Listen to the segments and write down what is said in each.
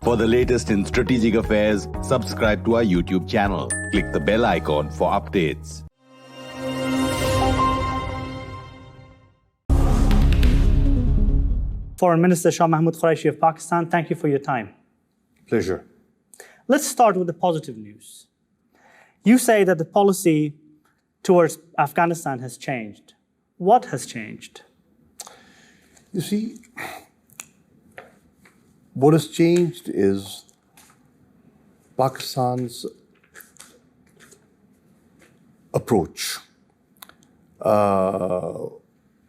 For the latest in strategic affairs, subscribe to our YouTube channel. Click the bell icon for updates. Foreign Minister Shah Mahmood Qureshi of Pakistan, thank you for your time. Pleasure. Let's start with the positive news. You say that the policy towards Afghanistan has changed. What has changed? You see, what has changed is Pakistan's approach.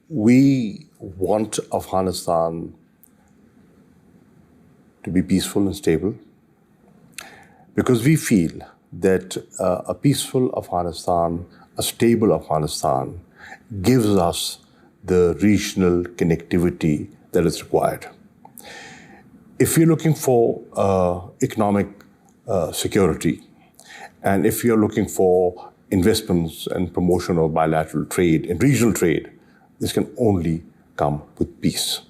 We want Afghanistan to be peaceful and stable because we feel that a peaceful Afghanistan, a stable Afghanistan, gives us the regional connectivity that is required. If you're looking for economic security, and if you're looking for investments and promotion of bilateral trade and regional trade, this can only come with peace.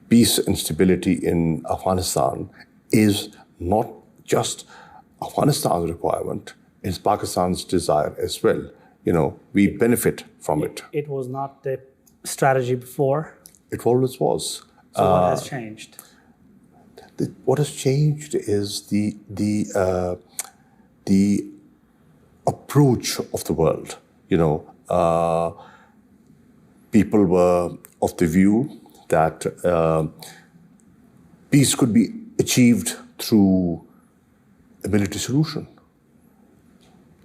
Peace and stability in Afghanistan is not just Afghanistan's requirement, it's Pakistan's desire as well. You know, we benefit from it. It was not the strategy before? It always was. So what has changed? What has changed is the approach of the world. You know, people were of the view that peace could be achieved through a military solution.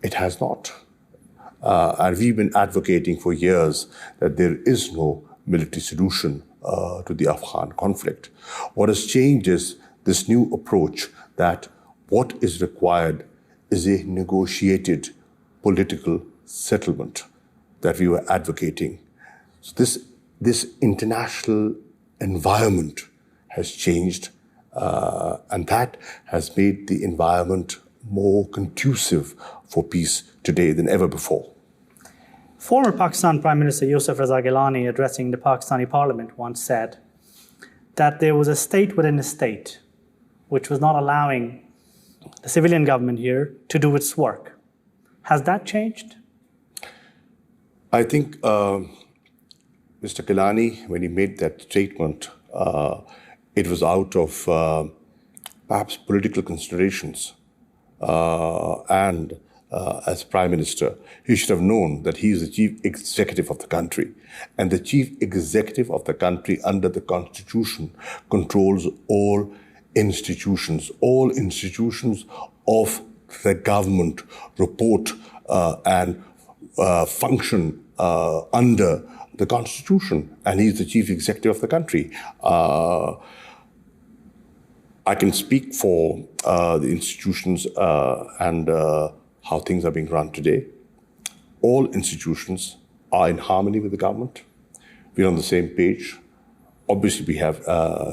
It has not. And we've been advocating for years that there is no military solution to the Afghan conflict. What has changed is this new approach that what is required is a negotiated political settlement that we were advocating. So this international environment has changed, and that has made the environment more conducive for peace today than ever before. Former Pakistan Prime Minister Yusuf Raza Gilani, addressing the Pakistani Parliament, once said that there was a state within a state which was not allowing the civilian government here to do its work. Has that changed? I think Mr. Gilani, when he made that statement, it was out of perhaps political considerations. And as Prime Minister, he should have known that he is the chief executive of the country. And the chief executive of the country under the Constitution controls all institutions. All institutions of the government report and function under the Constitution. And he's the chief executive of the country. I can speak for the institutions and how things are being run today. All institutions are in harmony with the government. We're on the same page. Obviously, we have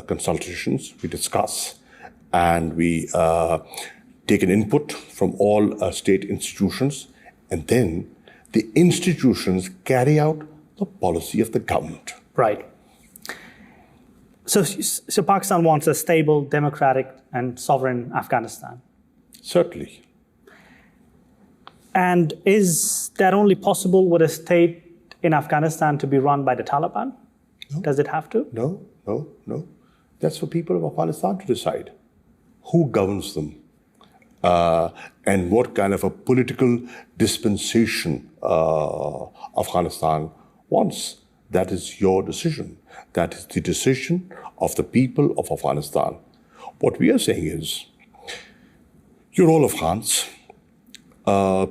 consultations, we discuss, and we take an input from all state institutions, and then the institutions carry out the policy of the government. Right. So Pakistan wants a stable, democratic, and sovereign Afghanistan. Certainly. And is that only possible with a state in Afghanistan to be run by the Taliban? No. Does it have to? No. That's for people of Afghanistan to decide who governs them and what kind of a political dispensation Afghanistan wants. That is your decision. That is the decision of the people of Afghanistan. What we are saying is, you're all Afghans.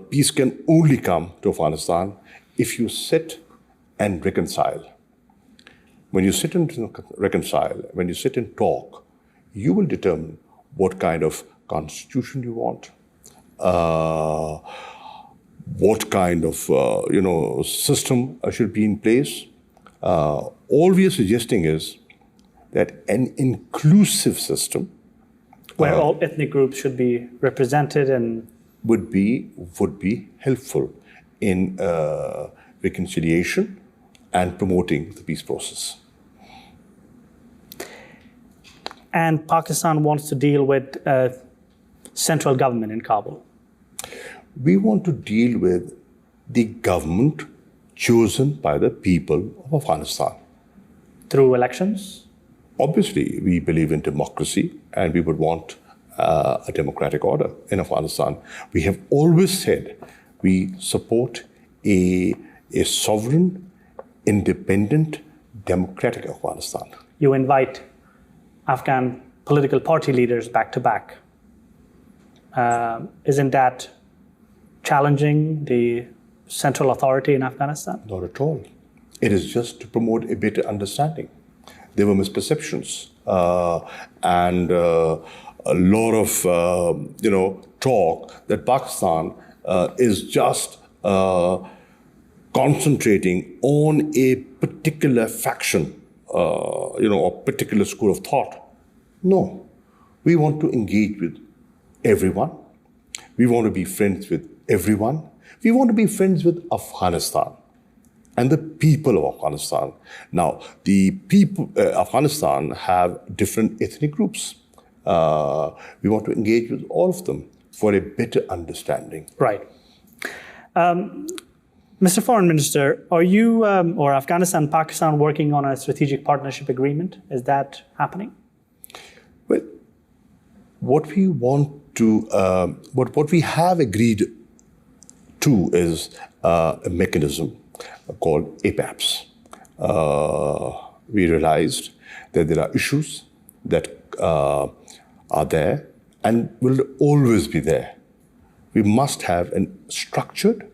Peace can only come to Afghanistan if you sit and reconcile. When you sit and reconcile, when you sit and talk, you will determine what kind of constitution you want, what kind of system should be in place. All we are suggesting is that an inclusive system where all ethnic groups should be represented and would be helpful in reconciliation and promoting the peace process. and Pakistan wants to deal with central government in Kabul? We want to deal with the government chosen by the people of Afghanistan. Through elections? Obviously, we believe in democracy and we would want a democratic order in Afghanistan. We have always said we support a sovereign, independent, democratic Afghanistan. You invite Afghan political party leaders back to back. Isn't that challenging the central authority in Afghanistan? Not at all. It is just to promote a better understanding. There were misperceptions and a lot of talk that Pakistan is just concentrating on a particular faction, or particular school of thought. No, we want to engage with everyone. We want to be friends with everyone. We want to be friends with Afghanistan and the people of Afghanistan. Now, the people Afghanistan have different ethnic groups. We want to engage with all of them for a better understanding. Right. Mr. Foreign Minister, are you or Afghanistan and Pakistan working on a strategic partnership agreement? Is that happening? Well, what we want to, what we have agreed to is a mechanism called APAPS. We realized that there are issues that are there and will always be there. We must have a structured,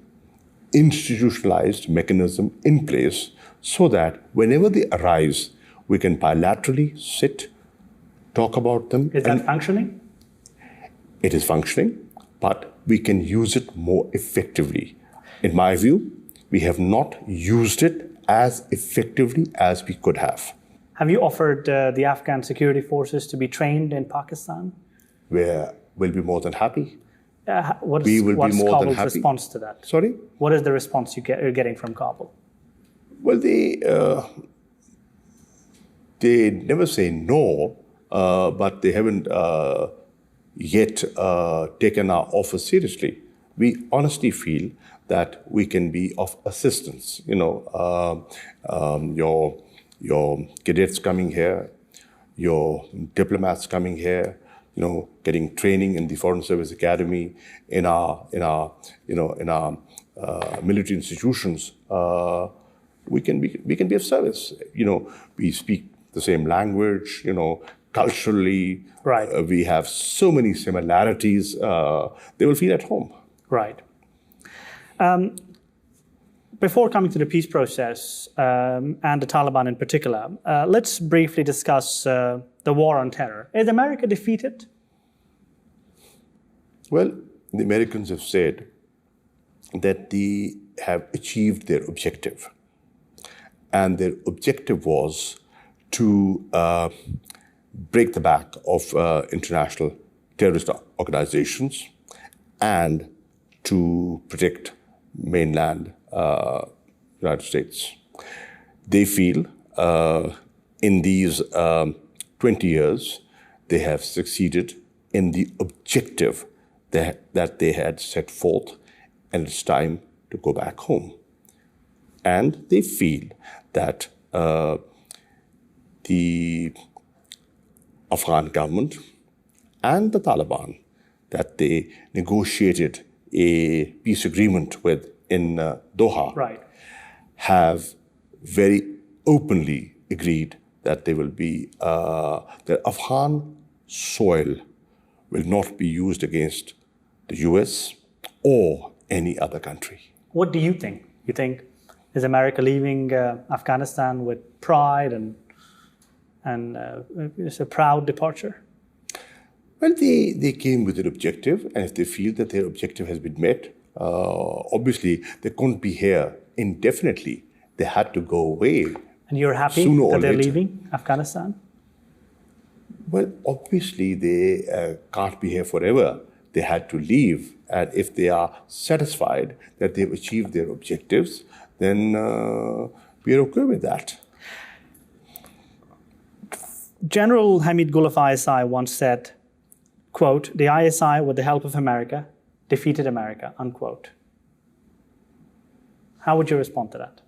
institutionalized mechanism in place so that whenever they arise, we can bilaterally sit, talk about them. Is that functioning? It is functioning, but we can use it more effectively. In my view, we have not used it as effectively as we could have. Have you offered the Afghan security forces to be trained in Pakistan? We'll be more than happy. What's Kabul's response to that? Sorry? What is the response you're getting from Kabul? Well, they never say no, but they haven't yet taken our offer seriously. We honestly feel that we can be of assistance. Your cadets coming here, your diplomats coming here, getting training in the Foreign Service Academy, in our military institutions. We can be of service. We speak the same language. Culturally, right. We have so many similarities. They will feel at home. Right. Before coming to the peace process and the Taliban in particular, let's briefly discuss the war on terror. Is America defeated? Well, the Americans have said that they have achieved their objective. And their objective was to break the back of international terrorist organizations and to protect mainland United States. They feel in these 20 years, they have succeeded in the objective that they had set forth, and it's time to go back home. And they feel that the Afghan government and the Taliban that they negotiated a peace agreement with in Doha, right, have very openly agreed that they will be, that Afghan soil will not be used against the US or any other country. What do you think? You think, is America leaving Afghanistan with pride and it's a proud departure? Well, they came with an objective, and if they feel that their objective has been met, obviously they couldn't be here indefinitely. They had to go away. And you're happy that they're leaving Afghanistan? Well, obviously they can't be here forever. They had to leave. And if they are satisfied that they've achieved their objectives, then we're okay with that. General Hamid Gul of ISI once said, quote, "The ISI, with the help of America, defeated America," unquote. How would you respond to that?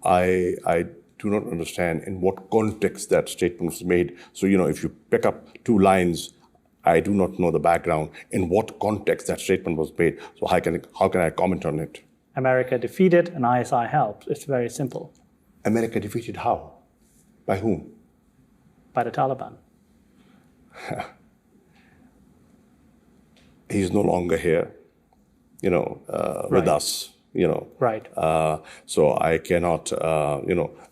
I do not understand in what context that statement was made. So, if you pick up two lines, I do not know the background, in what context that statement was made. So how can I comment on it? America defeated and ISI helped. It's very simple. America defeated how? By whom? By the Taliban. He's no longer here, with us, Right. So I cannot,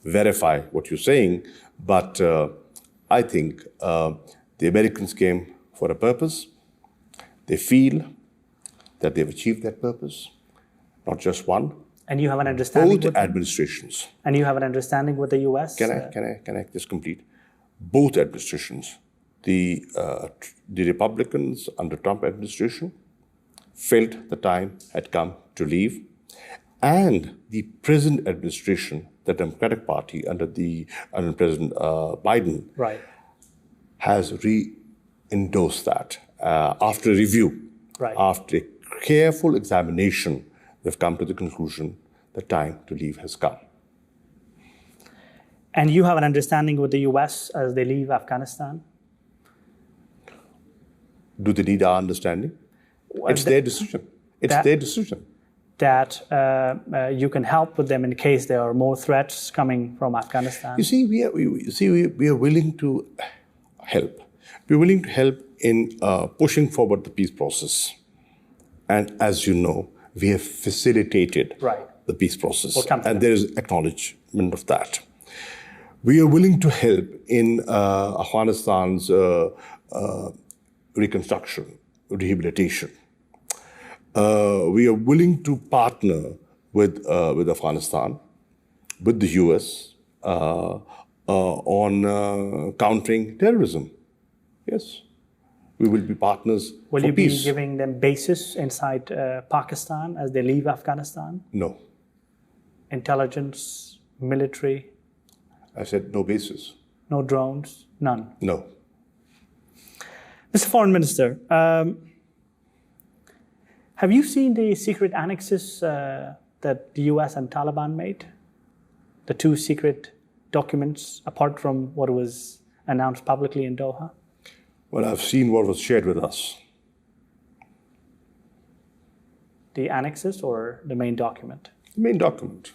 verify what you're saying, but I think the Americans came for a purpose. They feel that they've achieved that purpose, not just one. And you have an understanding Both administrations. And you have an understanding with the US? Can I just complete? Both administrations, the Republicans under Trump administration felt the time had come to leave, and the present administration, the Democratic Party under President Biden, right, has re-endorsed that after a review, right, after a careful examination. They've come to the conclusion the time to leave has come. And you have an understanding with the US as they leave Afghanistan? Do they need our understanding? It's their decision. Their decision. That you can help with them in case there are more threats coming from Afghanistan? You see, we are willing to help. We're willing to help in pushing forward the peace process. And as you know, we have facilitated the peace process. And there is acknowledgement of that. We are willing to help in Afghanistan's reconstruction, rehabilitation. We are willing to partner with Afghanistan, with the US, on countering terrorism. Yes. We will be partners for peace. Will you be giving them bases inside Pakistan as they leave Afghanistan? No. Intelligence, military? I said no bases. No drones? None? No. Mr. Foreign Minister, have you seen the secret annexes that the US and Taliban made? The two secret documents, apart from what was announced publicly in Doha? Well, I've seen what was shared with us. The annexes or the main document? The main document.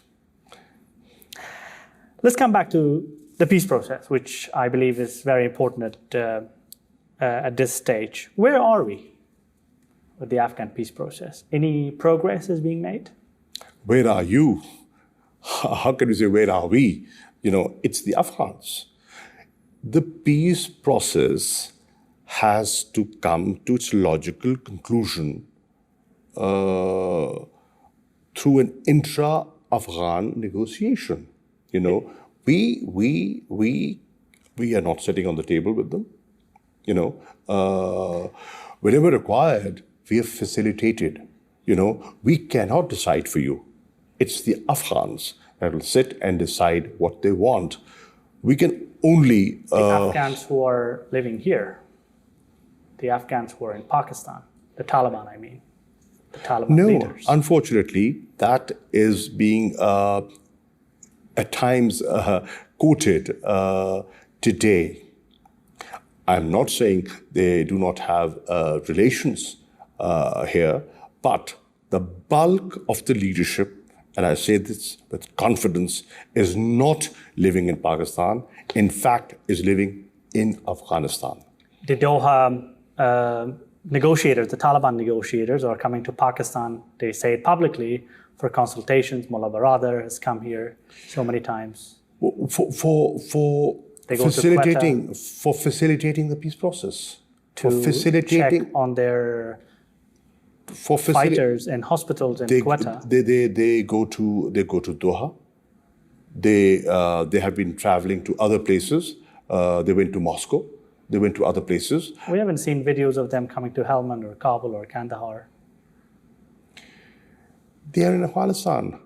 Let's come back to the peace process, which I believe is very important at this stage. Where are we with the Afghan peace process? Any progress is being made? Where are you? How can you say, where are we? It's the Afghans. The peace process has to come to its logical conclusion through an intra-Afghan negotiation. We are not sitting on the table with them. Whenever required, we have facilitated. We cannot decide for you. It's the Afghans that will sit and decide what they want. We can only... The Afghans who are living here. The Afghans who are in Pakistan. The Taliban, I mean. The Taliban leaders. No, unfortunately, that is being at times quoted today. I'm not saying they do not have relations here, but the bulk of the leadership, and I say this with confidence, is not living in Pakistan. In fact, is living in Afghanistan. The Doha negotiators, the Taliban negotiators, are coming to Pakistan. They say it publicly for consultations. Mullah Baradar has come here so many times. For facilitating the peace process. To check on their fighters in hospitals in Quetta. They go to Doha. They have been traveling to other places. They went to Moscow. They went to other places. We haven't seen videos of them coming to Helmand or Kabul or Kandahar. They are in Afghanistan.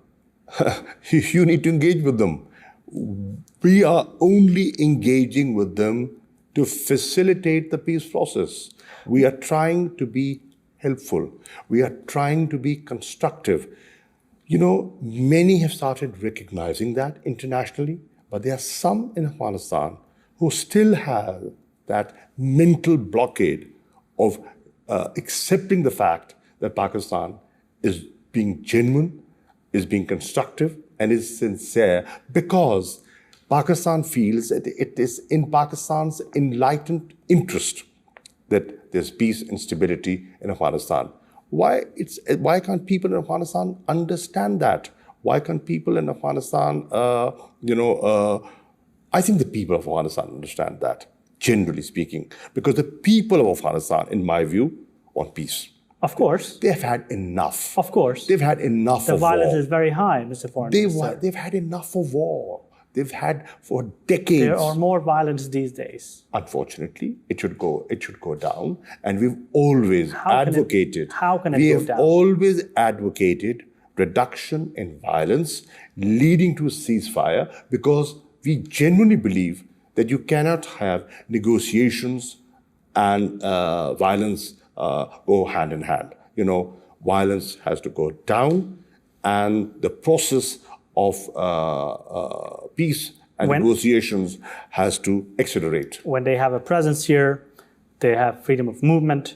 You need to engage with them. we are only engaging with them to facilitate the peace process. We are trying to be helpful. We are trying to be constructive. You know, many have started recognizing that internationally, but there are some in Afghanistan who still have that mental blockade of accepting the fact that Pakistan is being genuine, is being constructive, and is sincere, because Pakistan feels that it is in Pakistan's enlightened interest that there's peace and stability in Afghanistan. Why can't people in Afghanistan understand that? Why can't people in Afghanistan, I think the people of Afghanistan understand that, generally speaking, because the people of Afghanistan, in my view, want peace. Of course. They've had enough. Of course. They've had enough of war. The violence is very high, Mr. Foreign Minister. They've had enough of war. They've had for decades. There are more violence these days. Unfortunately, it should go down. And we've always advocated. How can it we go have down? always advocated reduction in violence leading to a ceasefire, because we genuinely believe that you cannot have negotiations and violence go hand in hand. You know, violence has to go down, and the process of peace and negotiations has to accelerate. When they have a presence here, they have freedom of movement,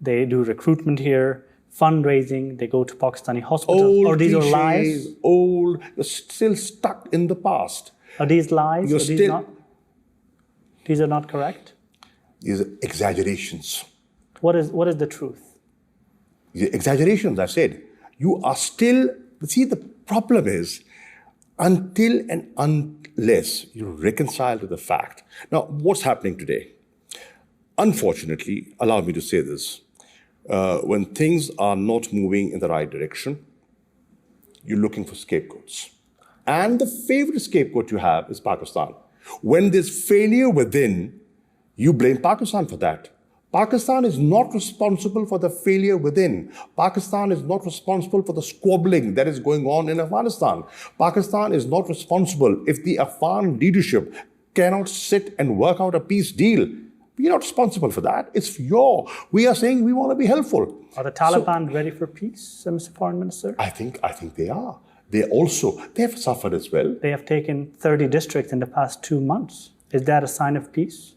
they do recruitment here, fundraising, they go to Pakistani hospitals. Old Or these cliches, are lies? you're still stuck in the past. Are these lies? You're These are not correct? These are exaggerations. What is the truth? These are exaggerations, I said. You are still, see, the problem is, until and unless you reconcile to the fact. Now, what's happening today? Unfortunately, allow me to say this, when things are not moving in the right direction, you're looking for scapegoats. And the favorite scapegoat you have is Pakistan. When there's failure within, you blame Pakistan for that. Pakistan is not responsible for the failure within. Pakistan is not responsible for the squabbling that is going on in Afghanistan. Pakistan is not responsible if the Afghan leadership cannot sit and work out a peace deal. We are not responsible for that. It's we are saying we want to be helpful. Are the Taliban ready for peace, Mr. Foreign Minister? I think they are. They have suffered as well. They have taken 30 districts in the past 2 months. Is that a sign of peace?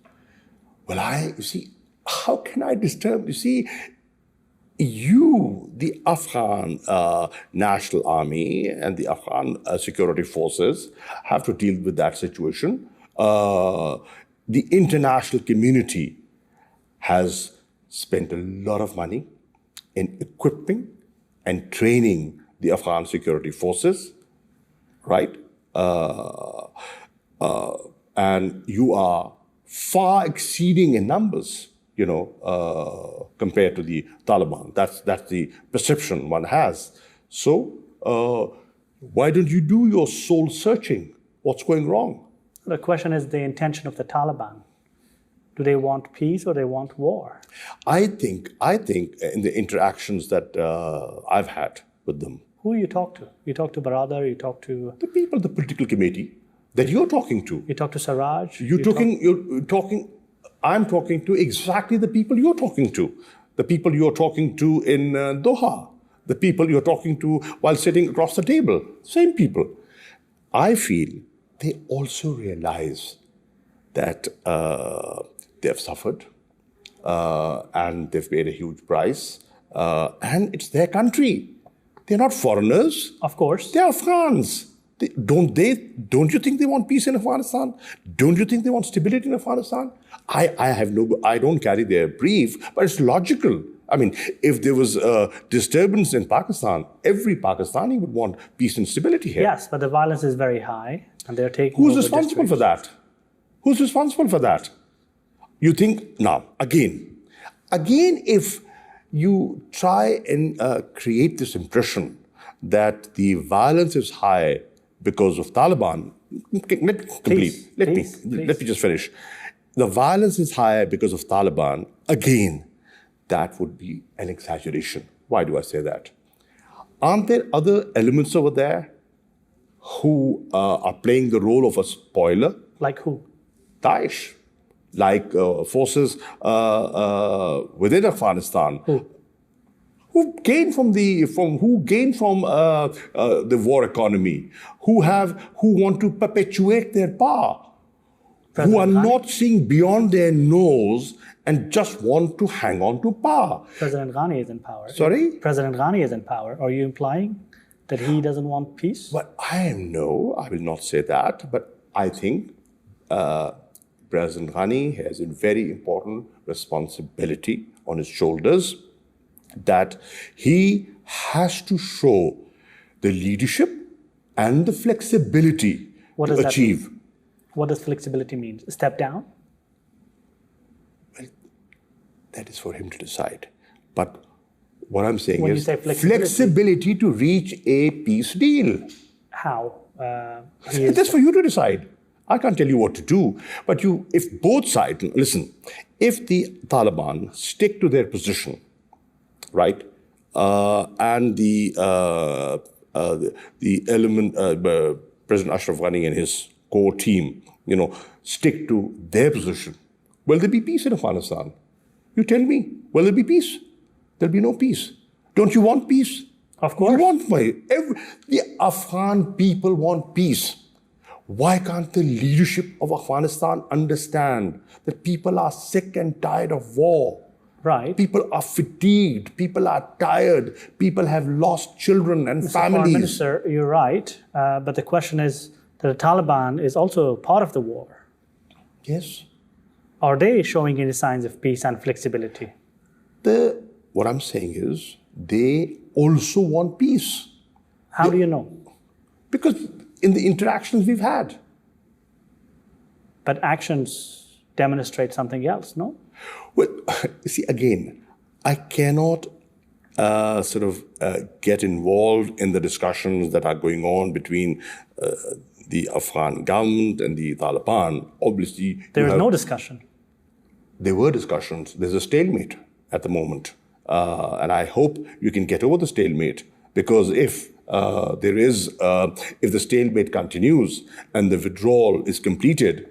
Well, you see, how can I disturb? You see, the Afghan National Army and the Afghan security forces have to deal with that situation. The international community has spent a lot of money in equipping and training the Afghan security forces, right? And you are far exceeding in numbers, compared to the Taliban. That's the perception one has. So why don't you do your soul searching? What's going wrong? The question is the intention of the Taliban. Do they want peace or they want war? I think in the interactions that I've had with them. Who you talk to? You talk to Baradar, you talk to... The people, the political committee that you're talking to. You talk to Sarraj? I'm talking to exactly the people you're talking to. The people you're talking to in Doha. The people you're talking to while sitting across the table. Same people. I feel they also realize that they have suffered and they've paid a huge price. And it's their country. They're not foreigners. Of course. They're Afghans. Don't you think they want peace in Afghanistan? Don't you think they want stability in Afghanistan? I don't carry their brief, but it's logical. I mean, if there was a disturbance in Pakistan, every Pakistani would want peace and stability here. Yes, but the violence is very high, and they're taking Who's over responsible for districts. that? Who's responsible for that? You think, now, again, if you try and create this impression that the violence is high because of Taliban, let me just finish. The violence is high because of Taliban, again, that would be an exaggeration. Why do I say that? Aren't there other elements over there who are playing the role of a spoiler. Like who? Daesh, like forces within Afghanistan. Who gain from the war economy, who want to perpetuate their power, who are not seeing beyond their nose and just want to hang on to power. President Ghani is in power. Sorry? President Ghani is in power. Are you implying that he doesn't want peace? But I will not say that. But I think President Ghani has a very important responsibility on his shoulders, that he has to show the leadership and the flexibility What to does achieve. That mean? What does flexibility mean? Step down? Well, that is for him to decide. But what I'm saying When is you say flexibility to reach a peace deal. How? That's for you to decide. I can't tell you what to do. But if both sides, listen, if the Taliban stick to their position, right, and the element, President Ashraf Ghani and his core team, stick to their position, will there be peace in Afghanistan? You tell me, will there be peace? There'll be no peace. Don't you want peace? Of course. You want the Afghan people want peace. Why can't the leadership of Afghanistan understand that people are sick and tired of war? Right. People are fatigued. People are tired. People have lost children and Mr. families. Foreign Minister, you're right. But the question is that the Taliban is also part of the war. Yes. Are they showing any signs of peace and flexibility? What I'm saying is they also want peace. How do you know? Because in the interactions we've had. But actions demonstrate something else, no? Well, see, again, I cannot get involved in the discussions that are going on between the Afghan government and the Taliban. Obviously, there is no discussion. There were discussions. There's a stalemate at the moment. And I hope you can get over the stalemate, because if the stalemate continues and the withdrawal is completed,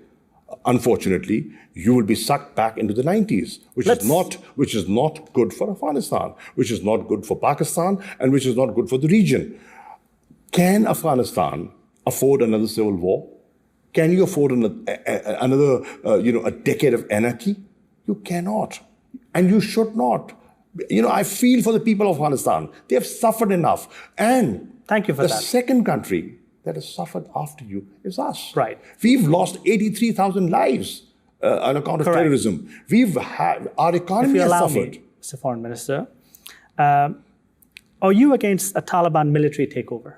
unfortunately, you will be sucked back into the 90s, which is not good for Afghanistan, which is not good for Pakistan, and which is not good for the region. Can Afghanistan afford another civil war? Can you afford another a decade of anarchy? You cannot, and you should not. I feel for the people of Afghanistan. They have suffered enough, and thank you for the that. second country that has suffered after you is us. Right. We've lost 83,000 lives on account of terrorism. Our economy has suffered. Mr. Foreign Minister, are you against a Taliban military takeover?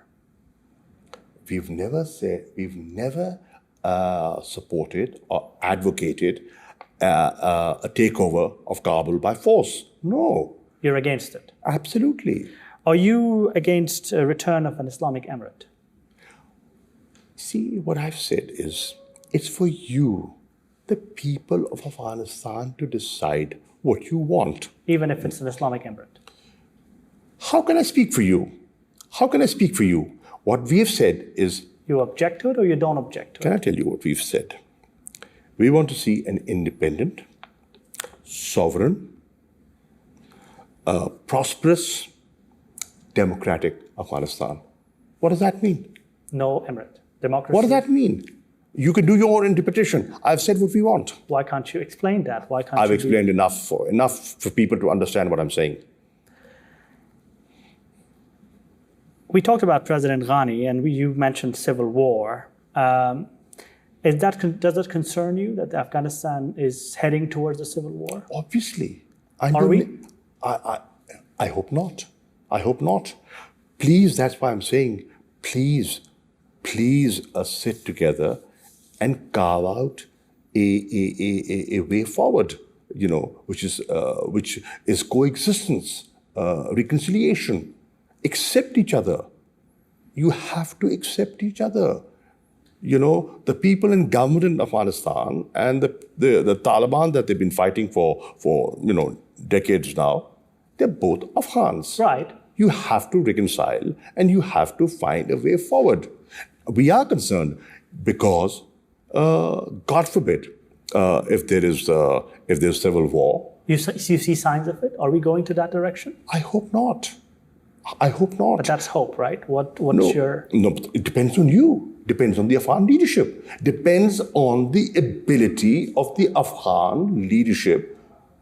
We've never supported or advocated a takeover of Kabul by force. No. You're against it? Absolutely. Are you against a return of an Islamic emirate? See, what I've said is, it's for you, the people of Afghanistan, to decide what you want. Even if it's an Islamic emirate? How can I speak for you? How can I speak for you? What we have said is... You object to it or you don't object to it? Can I tell you what we've said? We want to see an independent, sovereign, prosperous, democratic Afghanistan. What does that mean? No emirate. Democracy. What does that mean? You can do your own interpretation. I've said what we want. Why can't you explain that? Why can't I've you explained enough for people to understand what I'm saying. We talked about President Ghani, and you mentioned civil war. Does that concern you that Afghanistan is heading towards a civil war? Obviously. Are we? I hope not. I hope not. Please, that's why I'm saying, please sit together and carve out a way forward, which is coexistence, reconciliation. Accept each other. You have to accept each other. The people in government in Afghanistan and the Taliban that they've been fighting for decades now, they're both Afghans. Right. You have to reconcile and you have to find a way forward. We are concerned because, God forbid, if there's civil war. You see signs of it? Are we going to that direction? I hope not. I hope not. But that's hope, right? What's your... No, it depends on you. Depends on the Afghan leadership. Depends on the ability of the Afghan leadership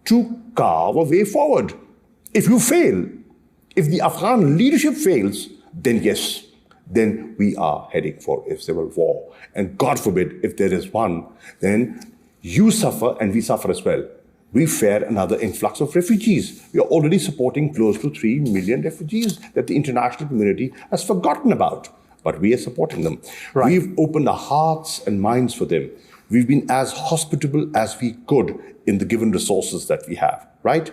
to carve a way forward. If you fail, if the Afghan leadership fails, then yes, then we are heading for a civil war. And God forbid, if there is one, then you suffer and we suffer as well. We fear another influx of refugees. We are already supporting close to 3 million refugees that the international community has forgotten about. But we are supporting them. Right. We've opened our hearts and minds for them. We've been as hospitable as we could in the given resources that we have, right?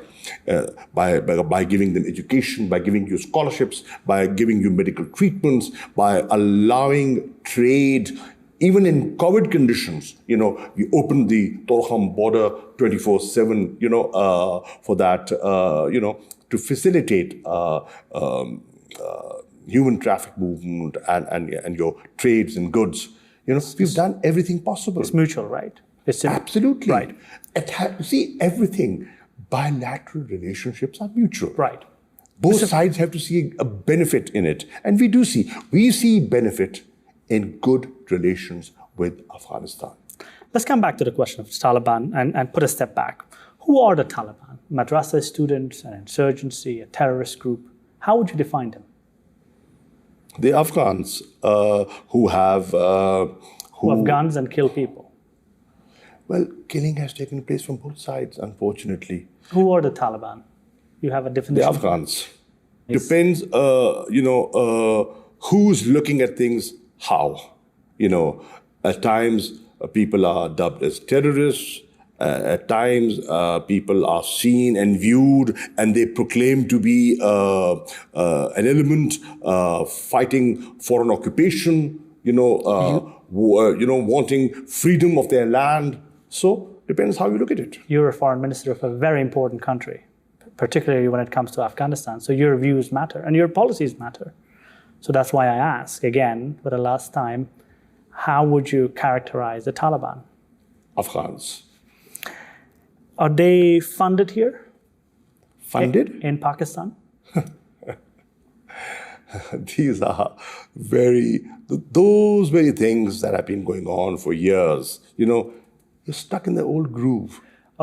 By giving them education, by giving you scholarships, by giving you medical treatments, by allowing trade. Even in COVID conditions, we opened the Tolo border 24/7, for that, to facilitate human traffic movement and your trades and goods. We've done everything possible. It's mutual, right? Absolutely. Right. See, everything. Bilateral relationships are mutual. Right. Both sides have to see a benefit in it. And we do see. We see benefit in good relations with Afghanistan. Let's come back to the question of the Taliban and put a step back. Who are the Taliban? Madrasa students, an insurgency, a terrorist group? How would you define them? The Afghans who have guns and kill people. Well, killing has taken place from both sides, unfortunately. Who are the Taliban? You have a definition? The Afghans. Depends, who's looking at things how. At times people are dubbed as terrorists. At times people are seen and viewed and they proclaim to be an element fighting for an occupation, wanting freedom of their land. So depends how you look at it. You're a foreign minister of a very important country, particularly when it comes to Afghanistan. So your views matter and your policies matter. So that's why I ask again for the last time, how would you characterize the Taliban? Afghans. Are they funded here? Funded? In Pakistan? These are those very things that have been going on for years. You're stuck in the old groove.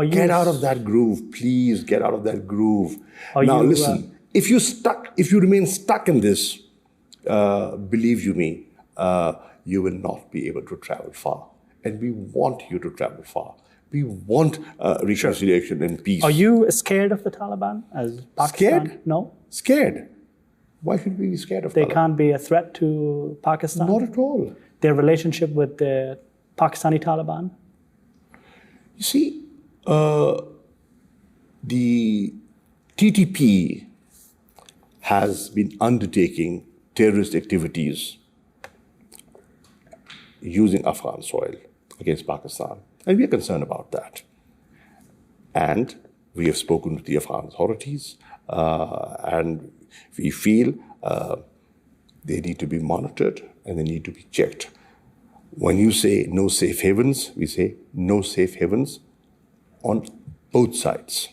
Get out of that groove, please. Get out of that groove. Now listen, if you remain stuck in this, believe you me, you will not be able to travel far. And we want you to travel far. We want reconciliation and peace. Are you scared of the Taliban as Pakistan? Scared? No? Scared? Why should we be scared of They Taliban? can't be a threat to Pakistan? Not at all. Their relationship with the Pakistani Taliban? You see, the TTP has been undertaking terrorist activities using Afghan soil against Pakistan. And we are concerned about that. And we have spoken to the Afghan authorities and we feel they need to be monitored and they need to be checked. When you say no safe havens, we say no safe havens on both sides.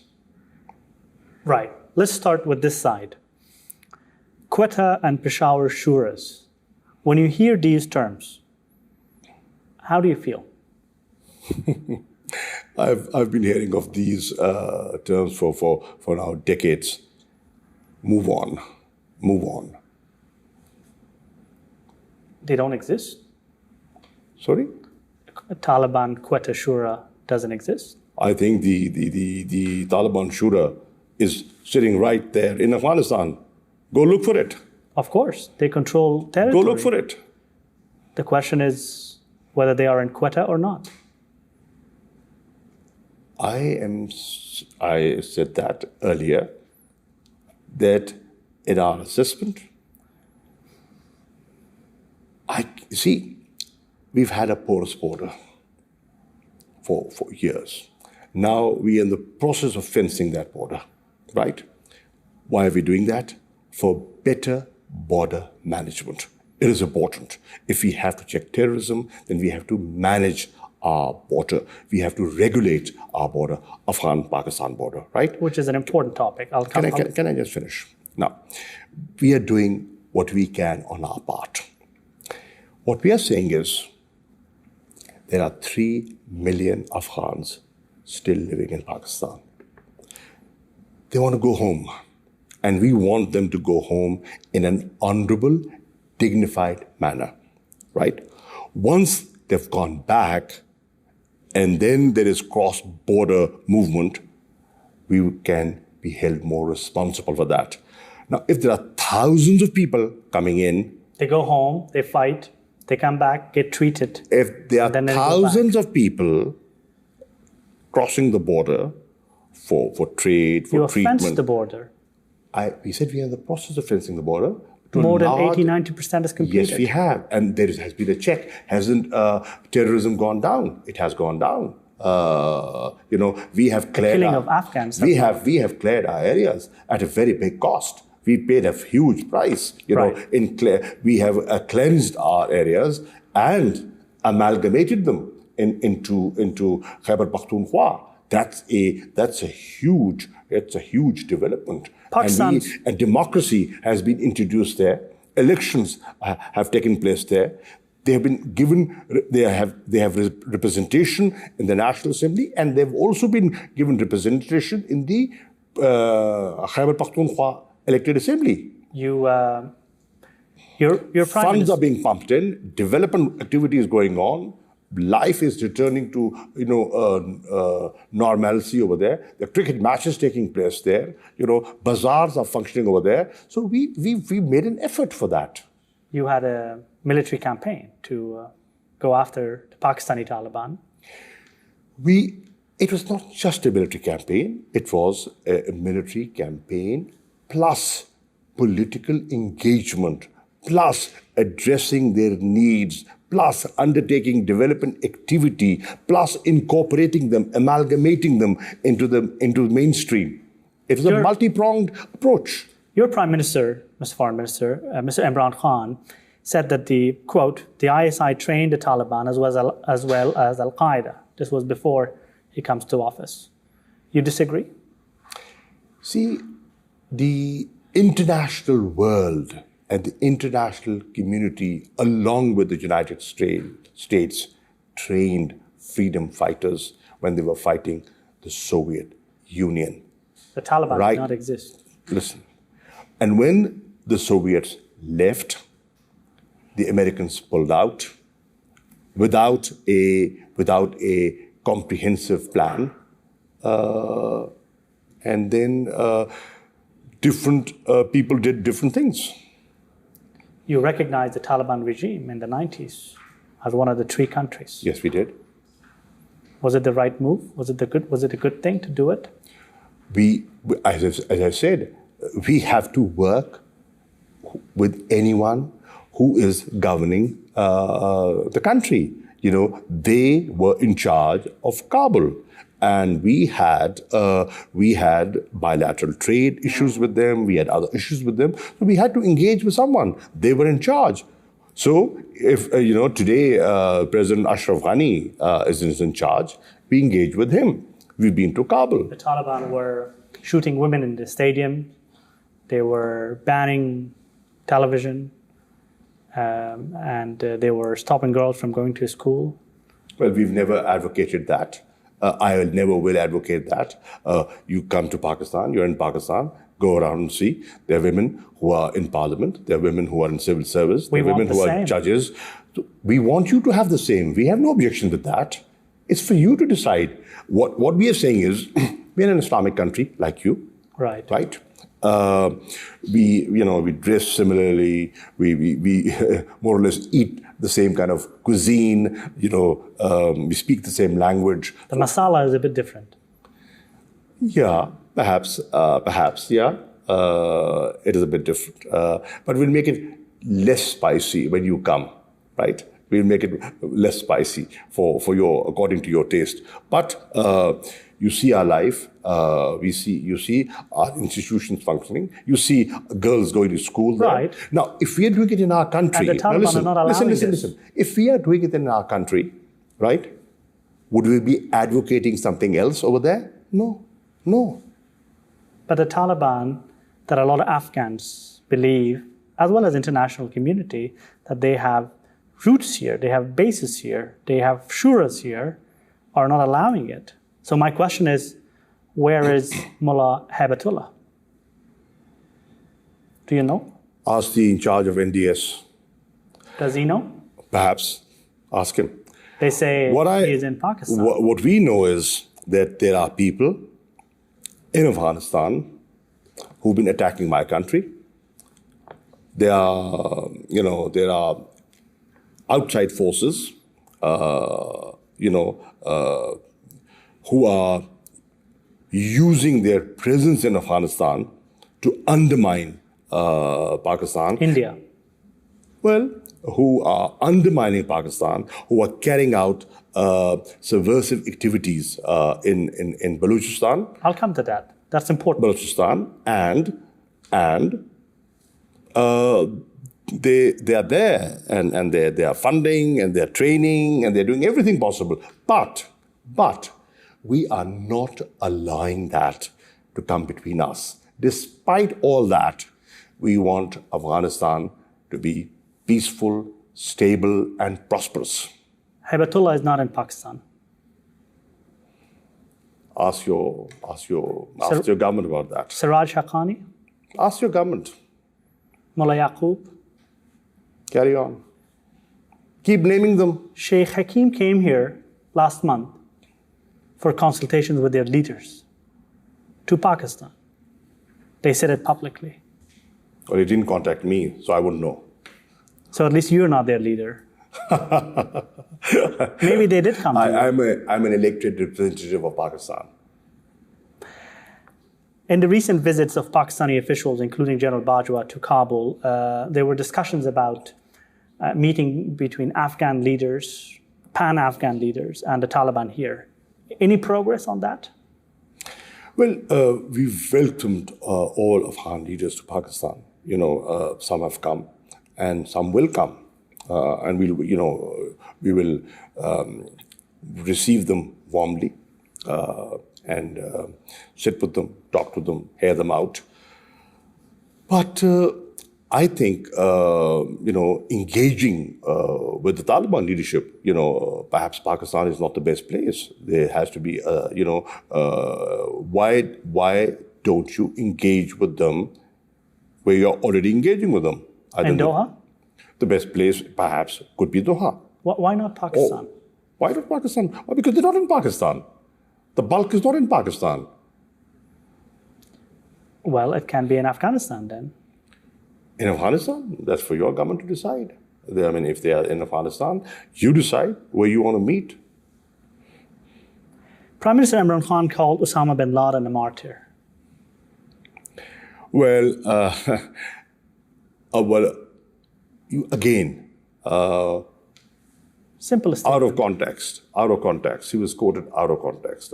Right. Let's start with this side. Quetta and Peshawar Shuras. When you hear these terms, how do you feel? I've been hearing of these terms for now decades. Move on. Move on. They don't exist? Sorry? Taliban Quetta Shura doesn't exist? I think the Taliban Shura is sitting right there in Afghanistan. Go look for it. Of course. They control territory. Go look for it. The question is whether they are in Quetta or not. I said that earlier, that in our assessment, we've had a porous border for years. Now we're in the process of fencing that border, right? Why are we doing that? For better border management. It is important. If we have to check terrorism, then we have to manage our border. We have to regulate our border, Afghan-Pakistan border, right? Which is an important topic. Can I just finish? Now, we are doing what we can on our part. What we are saying is there are 3 million Afghans still living in Pakistan. They want to go home, and we want them to go home in an honorable, dignified manner, right? Once they've gone back, and then there is cross-border movement, we can be held more responsible for that. Now, if there are thousands of people coming in, they go home, they fight, they come back, get treated. If there are thousands of people crossing the border for trade, for treatment. You fenced the border. We said we are in the process of fencing the border. More than 80-90% is completed. Yes, we have. And there has been a check. Hasn't terrorism gone down? It has gone down. We have cleared the killing of Afghans. We have cleared our areas at a very big cost. We paid a huge price. We have cleansed our areas and amalgamated them into Khyber Pakhtunkhwa. That's a huge development. And democracy has been introduced there. Elections have taken place there. They have been given. They have representation in the National Assembly, and they've also been given representation in the Khyber Pakhtunkhwa elected assembly. Your prime funds minister. are being pumped in. Development activity is going on. Life is returning to normalcy over there. The cricket matches taking place there. Bazaars are functioning over there. So we made an effort for that. You had a military campaign to go after the Pakistani Taliban. It was not just a military campaign. It was a military campaign plus political engagement, plus addressing their needs, plus undertaking development activity, plus incorporating them, amalgamating them into mainstream. It was a multi-pronged approach. Your Prime Minister, Mr. Foreign Minister, Mr. Imran Khan, said that the ISI trained the Taliban as well as Al-Qaeda. This was before he comes to office. You disagree? See, the international world and the international community, along with the United States, trained freedom fighters when they were fighting the Soviet Union. The Taliban did not exist. Listen, and when the Soviets left, the Americans pulled out without a comprehensive plan, and then different people did different things. You recognized the Taliban regime in the 90s as one of the 3 countries. Yes, we did. Was it the right move? Was it a good thing to do it? As I said, we have to work with anyone who is governing the country. They were in charge of Kabul. And we had bilateral trade issues with them. We had other issues with them. So we had to engage with someone. They were in charge. So if today President Ashraf Ghani is in charge, we engage with him. We've been to Kabul. The Taliban were shooting women in the stadium. They were banning television, and they were stopping girls from going to school. Well, we've never advocated that. I never will advocate that. You come to Pakistan, you're in Pakistan, go around and see. There are women who are in parliament, there are women who are in civil service, there are women who are judges. So we want you to have the same. We have no objection with that. It's for you to decide. What we are saying is, we're an Islamic country like you. Right. Right? We dress similarly. We more or less eat the same kind of cuisine. We speak the same language. The masala is a bit different. Yeah, perhaps. Yeah, it is a bit different. But we'll make it less spicy when you come, right? We'll make it less spicy according to your taste. But You see our life. You see our institutions functioning. You see girls going to school there. Right. Now, if we are doing it in our country, And the Taliban are not allowing this. If we are doing it in our country, right? Would we be advocating something else over there? No. But the Taliban, that a lot of Afghans believe, as well as international community, that they have roots here, they have bases here, they have shuras here, are not allowing it. So my question is, where is Mullah Hibatullah? Do you know? Ask the in charge of NDS. Does he know? Perhaps. Ask him. They say he is in Pakistan. What we know is that there are people in Afghanistan who've been attacking my country. There are outside forces, who are using their presence in Afghanistan to undermine Pakistan. India. Well, who are undermining Pakistan, who are carrying out subversive activities in Balochistan. I'll come to that. That's important. Balochistan, and they are there, and they are funding, and they're training, and they're doing everything possible. But we are not allowing that to come between us. Despite all that, we want Afghanistan to be peaceful, stable, and prosperous. Hibatullah is not in Pakistan. Ask your government about that. Siraj Haqqani? Ask your government. Mullah Yaqub? Carry on. Keep naming them. Sheikh Hakim came here last month for consultations with their leaders to Pakistan. They said it publicly. Well, he didn't contact me, so I wouldn't know. So at least you're not their leader. Maybe they did come to you. I'm an elected representative of Pakistan. In the recent visits of Pakistani officials, including General Bajwa, to Kabul, there were discussions about meeting between Afghan leaders, pan-Afghan leaders, and the Taliban here. Any progress on that? Well, we've welcomed all Afghan leaders to Pakistan. Some have come, and some will come, and we will receive them warmly and sit with them, talk to them, hear them out. But I think engaging with the Taliban leadership, perhaps Pakistan is not the best place. There has to be, why don't you engage with them where you're already engaging with them? In Doha? The best place, perhaps, could be Doha. Why not Pakistan? Why not Pakistan? Well, because they're not in Pakistan. The bulk is not in Pakistan. Well, it can be in Afghanistan then. In Afghanistan, that's for your government to decide. If they are in Afghanistan, you decide where you want to meet. Prime Minister Imran Khan called Osama bin Laden a martyr. Well, Simple out of context. He was quoted out of context.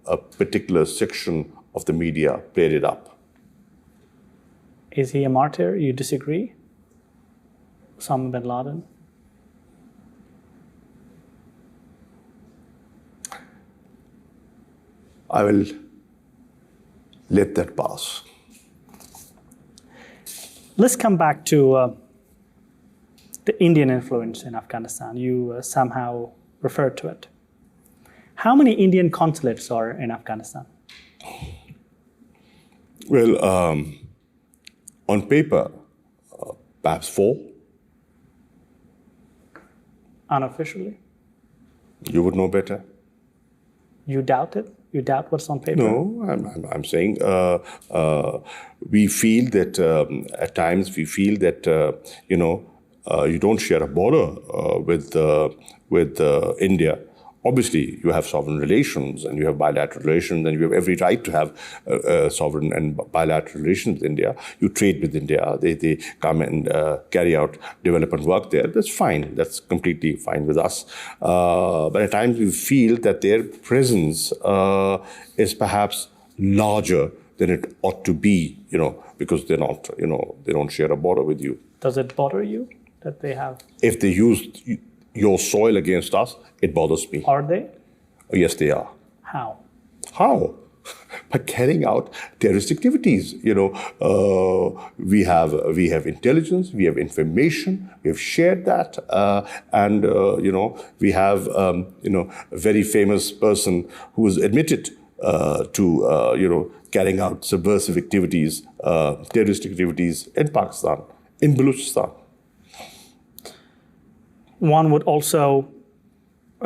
A particular section of the media played it up. Is he a martyr? You disagree? Osama bin Laden? I will let that pass. Let's come back to the Indian influence in Afghanistan. You somehow referred to it. How many Indian consulates are in Afghanistan? Well, on paper, perhaps 4. Unofficially? You would know better. You doubt it? You doubt what's on paper? No, I'm saying we feel that at times we feel that you don't share a border with India Obviously, you have sovereign relations and you have bilateral relations, and you have every right to have sovereign and bilateral relations with India. You trade with India. They come and carry out development work there. That's fine. That's completely fine with us. But at times we feel that their presence is perhaps larger than it ought to be, because they're not, they don't share a border with you. Does it bother you that they have? If they use your soil against us, it bothers me. Are they? Yes, they are. How? How? By carrying out terrorist activities. We have intelligence, we have information, we have shared that, and we have a very famous person who was admitted to carrying out subversive activities, terrorist activities in Pakistan, in Balochistan. One would also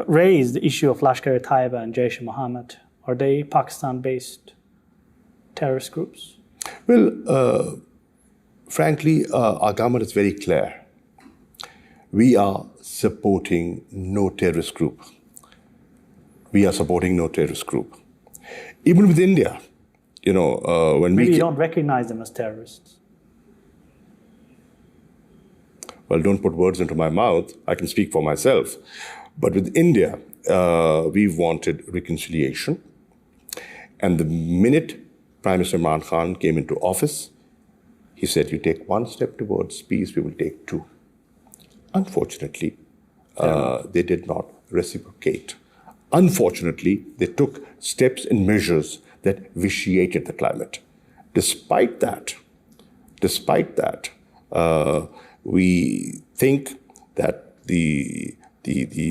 raise the issue of Lashkar-e-Taiba and Jaish-e-Mohammed. Are they Pakistan-based terrorist groups? Well, frankly, our government is very clear. We are supporting no terrorist group. We are supporting no terrorist group. Even with India, when Maybe you don't recognize them as terrorists. Well, don't put words into my mouth. I can speak for myself. But with India, we wanted reconciliation. And the minute Prime Minister Imran Khan came into office, he said, you take one step towards peace, we will take two. Unfortunately, they did not reciprocate. Unfortunately, they took steps and measures that vitiated the climate. Despite that, we think that the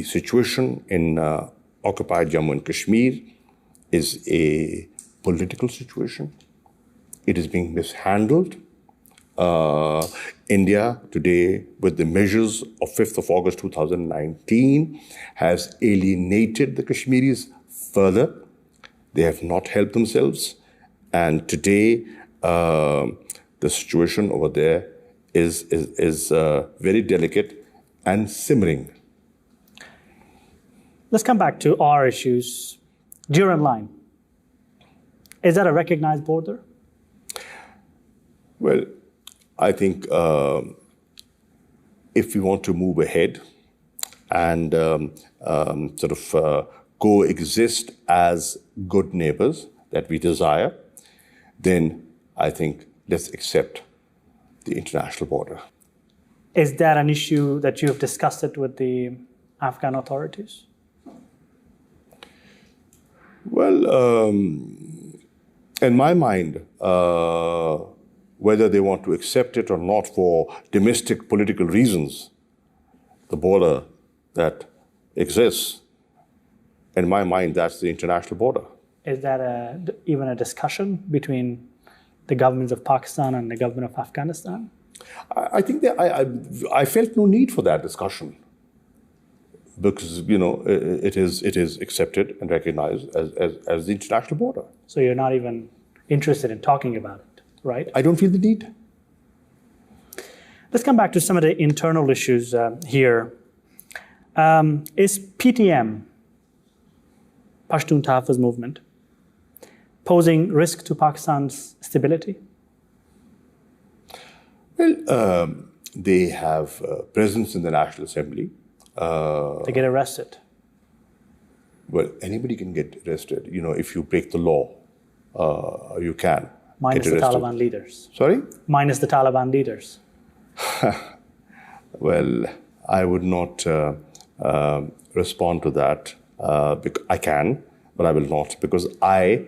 situation in occupied Jammu and Kashmir is a political situation. It is being mishandled. India today, with the measures of 5th of August 2019, has alienated the Kashmiris further. They have not helped themselves. And today, the situation over there is very delicate and simmering. Let's come back to our issues. Durand Line. Is that a recognized border? Well, I think if we want to move ahead and coexist as good neighbors that we desire, then I think let's accept the international border. Is that an issue that you have discussed it with the Afghan authorities? Well, in my mind, whether they want to accept it or not for domestic political reasons, the border that exists, in my mind, that's the international border. Is that even a discussion between the governments of Pakistan and the government of Afghanistan? I think that I felt no need for that discussion because it is accepted and recognized as the international border. So you're not even interested in talking about it, right? I don't feel the need. Let's come back to some of the internal issues here. Is PTM, Pashtun Tahaffuz movement, posing risk to Pakistan's stability? Well, they have presence in the National Assembly. They get arrested. Well, anybody can get arrested. If you break the law, you can. Minus the Taliban leaders. Sorry? Minus the Taliban leaders. Well, I would not respond to that. I can, but I will not, because I,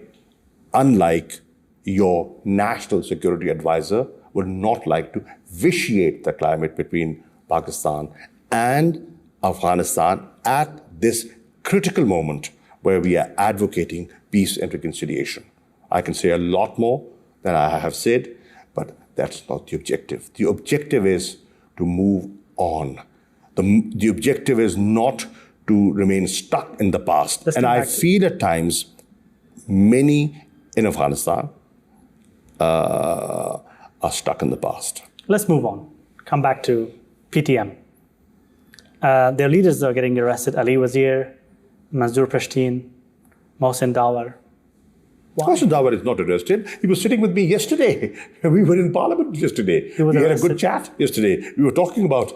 unlike your national security advisor, would not like to vitiate the climate between Pakistan and Afghanistan at this critical moment where we are advocating peace and reconciliation. I can say a lot more than I have said, but that's not the objective. The objective is to move on. The objective is not to remain stuck in the past. And I feel at times many in Afghanistan are stuck in the past. Let's move on. Come back to PTM. Their leaders are getting arrested. Ali Wazir, Manzoor Pashtun, Mohsen Dawar. Mohsen Dawar is not arrested. He was sitting with me yesterday. We were in Parliament yesterday. He was We had a arrested. good chat yesterday. We were talking about,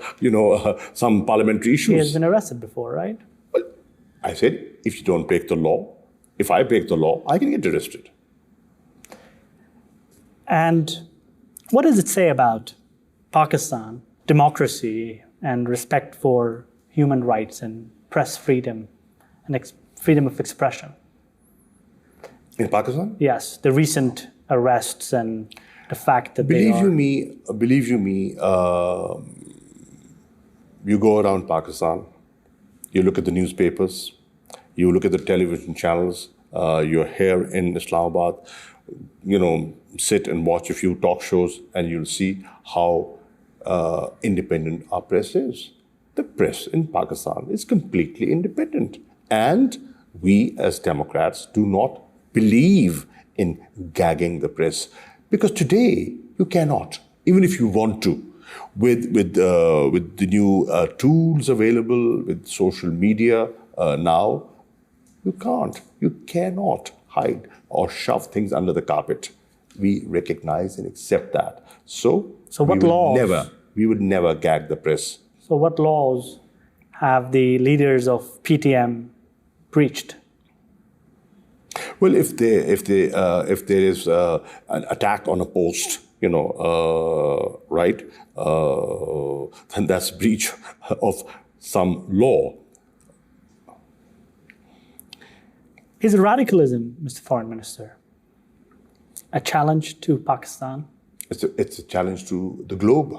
some parliamentary issues. He has been arrested before, right? Well, I said, if you don't break the law, if I break the law, I can get arrested. And what does it say about Pakistan, democracy, and respect for human rights and press freedom and freedom of expression? In Pakistan? Yes, the recent arrests and the fact that Believe you me, you go around Pakistan, you look at the newspapers, you look at the television channels, you're here in Islamabad, sit and watch a few talk shows and you'll see how independent our press is. The press in Pakistan is completely independent. And we as Democrats do not believe in gagging the press. Because today you cannot, even if you want to, with the new tools available, with social media now, you can't, you cannot hide or shove things under the carpet. We recognize and accept that. So what laws? We would never gag the press. So what laws have the leaders of PTM breached? Well, if there is an attack on a post, right, then that's breach of some law. Is radicalism, Mr. Foreign Minister, a challenge to Pakistan? It's a challenge to the globe.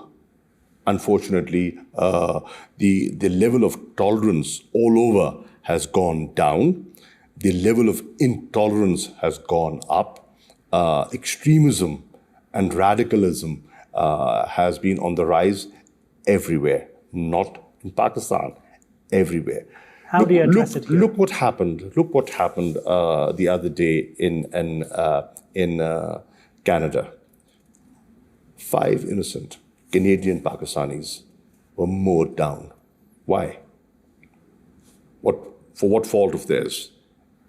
Unfortunately, the level of tolerance all over has gone down. The level of intolerance has gone up. Extremism and radicalism has been on the rise everywhere, not in Pakistan, everywhere. How do you address it here? Look what happened. Look what happened the other day in Canada. 5 innocent Canadian Pakistanis were mowed down. Why? For what fault of theirs?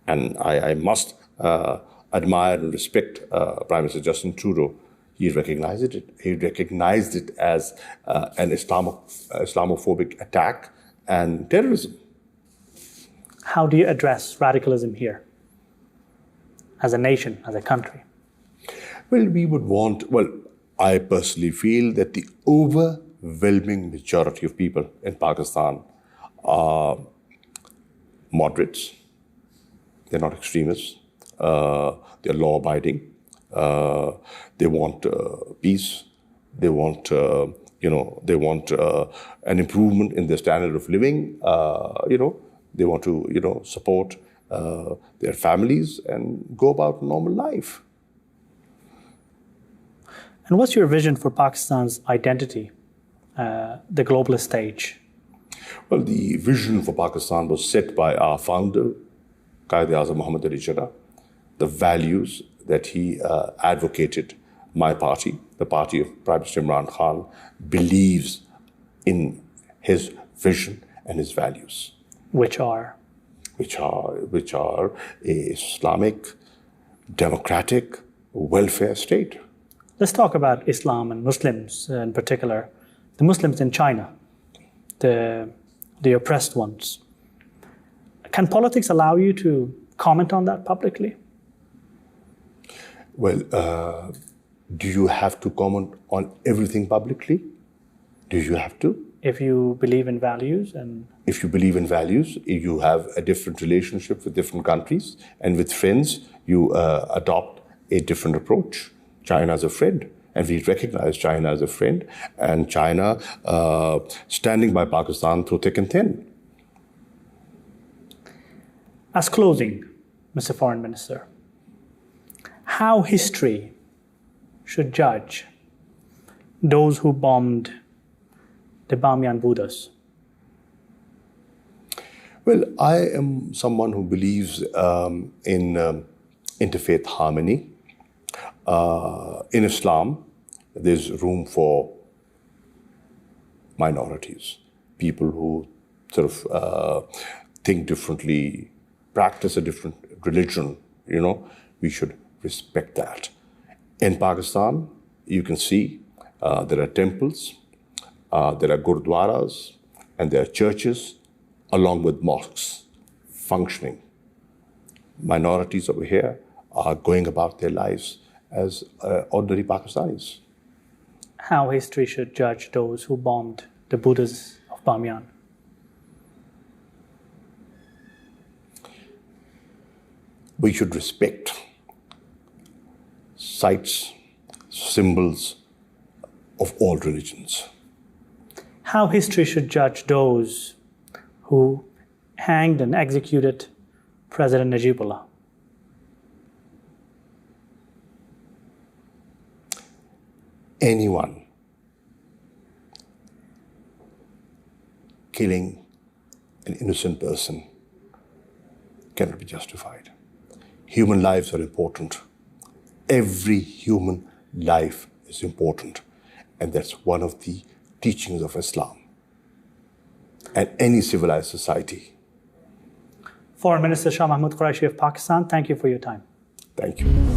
And I must admire and respect Prime Minister Justin Trudeau. He recognized it. He recognized it as an Islamophobic attack and terrorism. How do you address radicalism here as a nation, as a country? Well, I personally feel that the overwhelming majority of people in Pakistan are moderates. They're not extremists. They're law-abiding. They want peace. They want, an improvement in their standard of living. They want to, support their families and go about normal life. And what's your vision for Pakistan's identity, the globalist stage? Well, the vision for Pakistan was set by our founder, Quaid-e-Azam Muhammad Ali Jinnah. The values that he advocated, my party, the party of Prime Minister Imran Khan, believes in his vision and his values. Which are? Which are a Islamic, democratic, welfare state. Let's talk about Islam and Muslims in particular. The Muslims in China, the oppressed ones. Can politics allow you to comment on that publicly? Well, do you have to comment on everything publicly? Do you have to? If you believe in values and... If you believe in values, you have a different relationship with different countries, and with friends, you adopt a different approach. China is a friend, and we recognize China as a friend, and China standing by Pakistan through thick and thin. As closing, Mr. Foreign Minister, how history should judge those who bombed the Bamyan Buddhas? Well, I am someone who believes in interfaith harmony. In Islam, there's room for minorities, people who sort of think differently, practice a different religion, we should respect that. In Pakistan, you can see there are temples, there are gurdwaras, and there are churches, along with mosques, functioning. Minorities over here are going about their lives as ordinary Pakistanis. How history should judge those who bombed the Buddhas of Bamiyan? We should respect sites, symbols of all religions. How history should judge those who hanged and executed President Najibullah? Anyone killing an innocent person cannot be justified. Human lives are important. Every human life is important. And that's one of the teachings of Islam and any civilized society. Foreign Minister Shah Mahmood Qureshi of Pakistan, thank you for your time. Thank you.